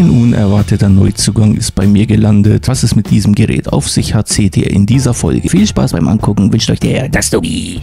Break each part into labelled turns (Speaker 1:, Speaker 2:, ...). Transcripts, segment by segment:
Speaker 1: Ein unerwarteter Neuzugang ist bei mir gelandet. Was es mit diesem Gerät auf sich hat, seht ihr in dieser Folge. Viel Spaß beim Angucken, wünscht euch der Dax-Tobi.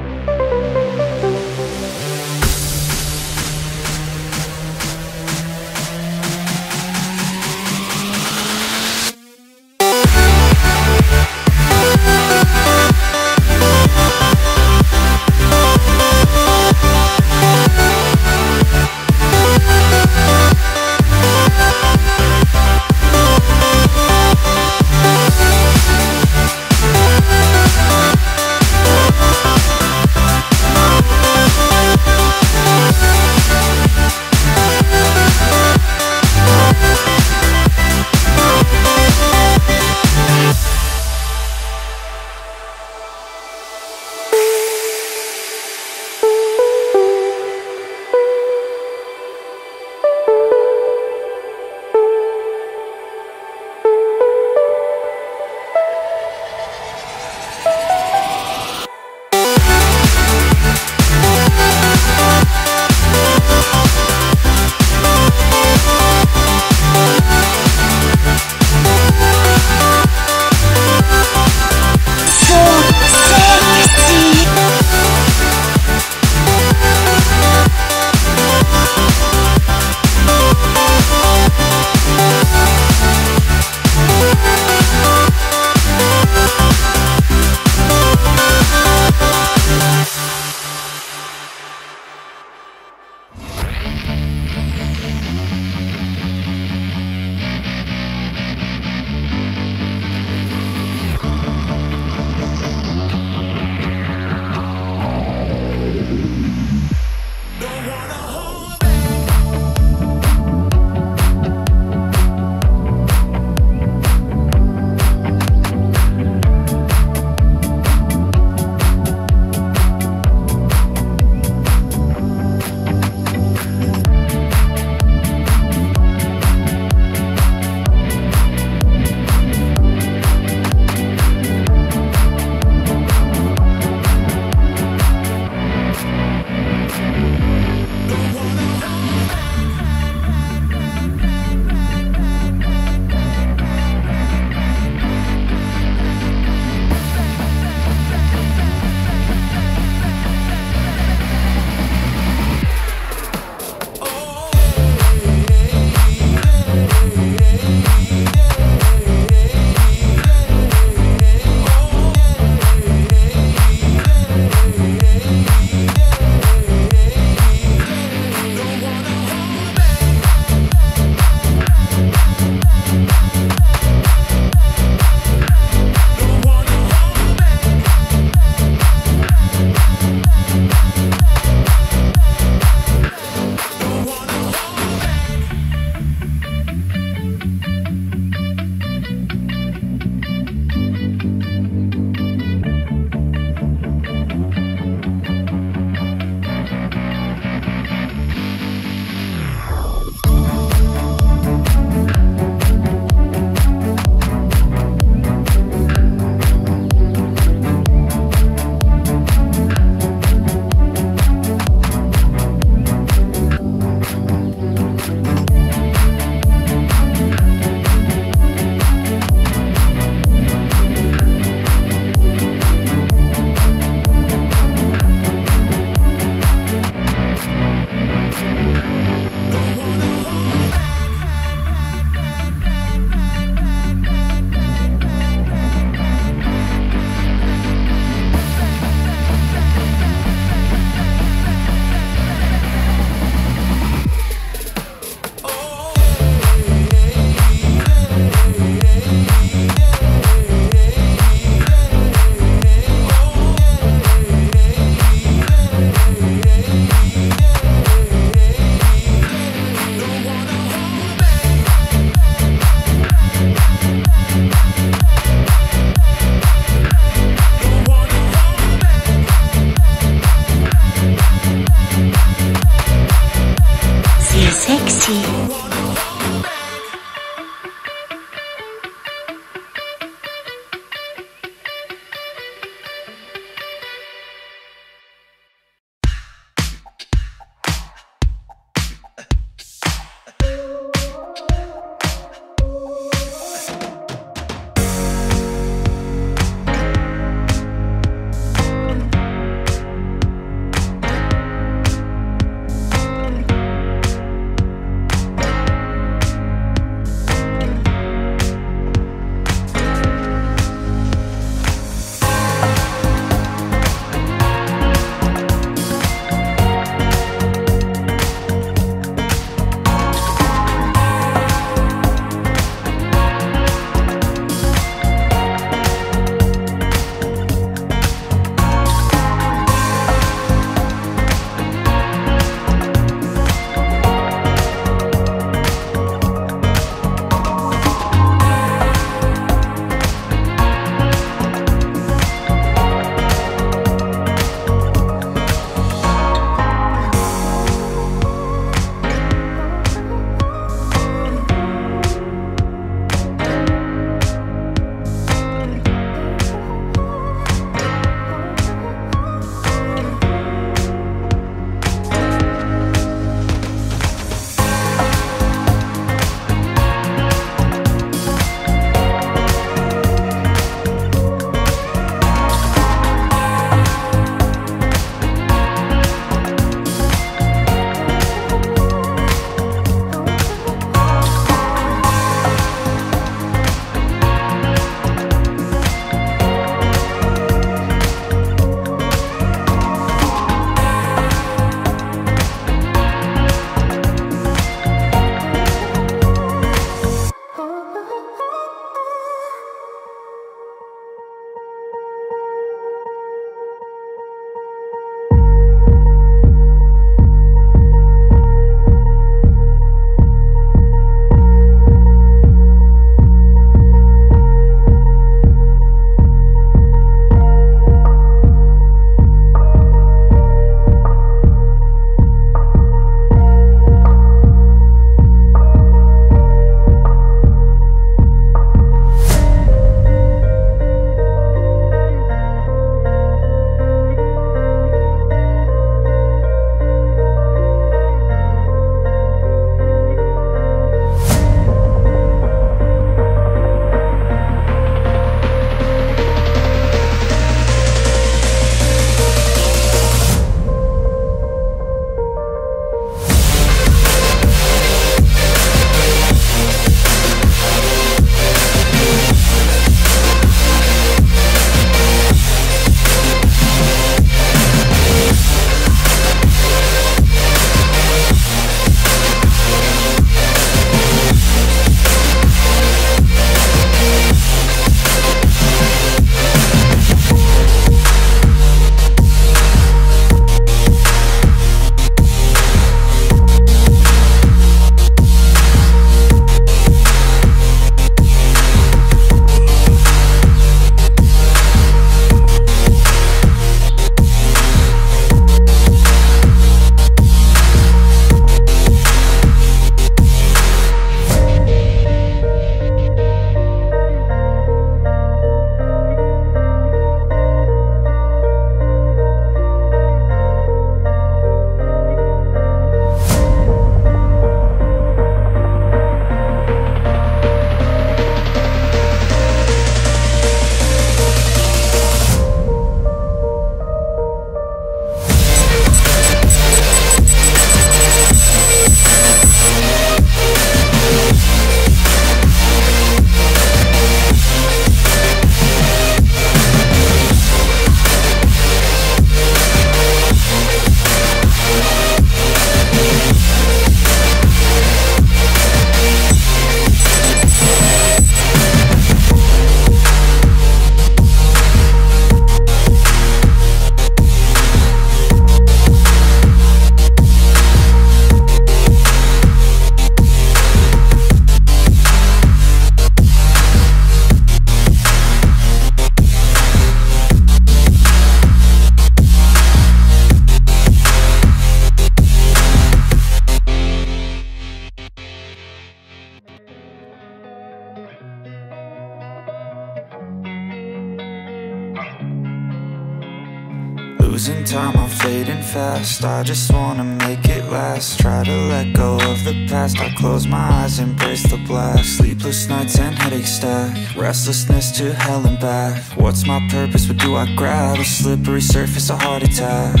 Speaker 2: Losing time, I'm fading fast. I just wanna make it last. Try to let go of the past. I close my eyes, embrace the blast. Sleepless nights and headache stack. Restlessness to hell and back. What's my purpose, what do I grab? A slippery surface, a heart attack.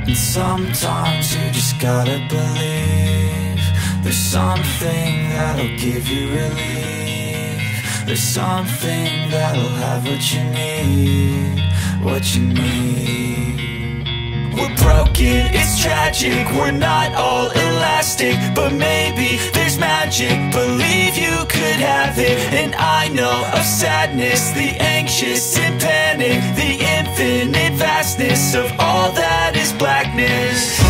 Speaker 2: And sometimes you just gotta believe there's something that'll give you relief. There's something that'll have what you need. What you need. We're broken, it's tragic. We're not all elastic, but maybe there's magic. Believe you could have it. And I know of sadness, the anxious and panic, the infinite vastness of all that is blackness.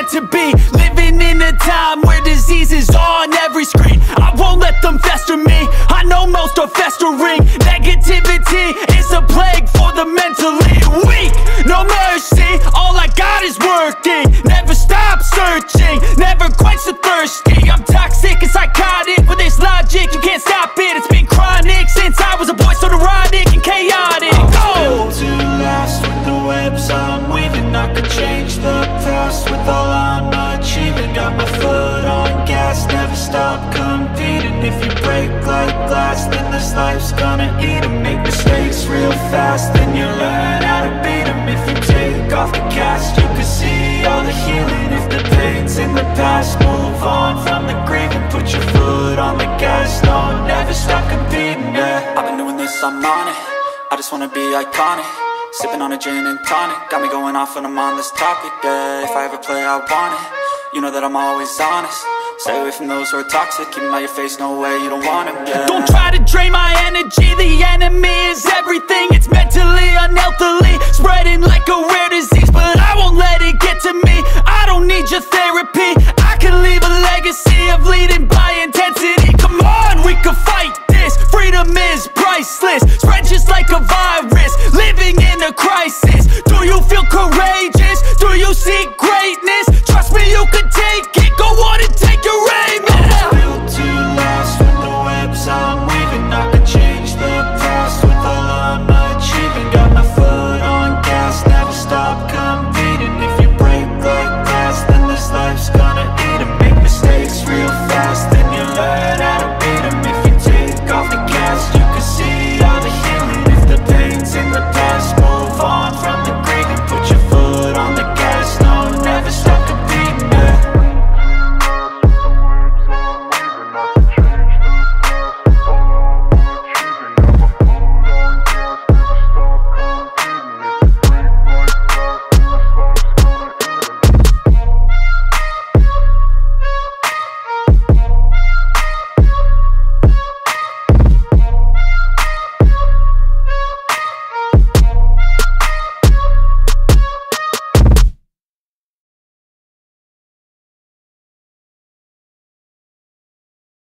Speaker 2: To be living in a time where disease is on every screen. I won't let them fester me. I know most are festering. Negativity is a plague for the mentally weak. No mercy, all I got is working. Never stop searching, never quench the thirsty. I'm toxic and psychotic, with this logic you can't stop it. It's been chronic since I was a boy, so neurotic and chaotic. Built to last with the webs I'm weaving. I could change the past with all I'm achieving. Got my foot on gas, never stop competing. If you break like glass, then this life's gonna eat 'em. Make mistakes real fast, then you learn how to beat 'em. If you take off the cast, you can see all the healing. If the pain's in the past, move on from the grave and put your foot on the gas. No, never stop competing, yeah. I've been doing this, I'm on it. I just wanna be iconic. Sipping on a gin and tonic, got me going off when I'm on this topic, yeah. If I ever play, I want it. You know that I'm always honest. Stay away from those who are toxic. Keep them out your face, no way, you don't want them, yeah. Don't try to drain my energy. The enemy is everything. It's mentally, unhealthily, spreading like a rare disease. But I won't let it get to me. I don't need your therapy.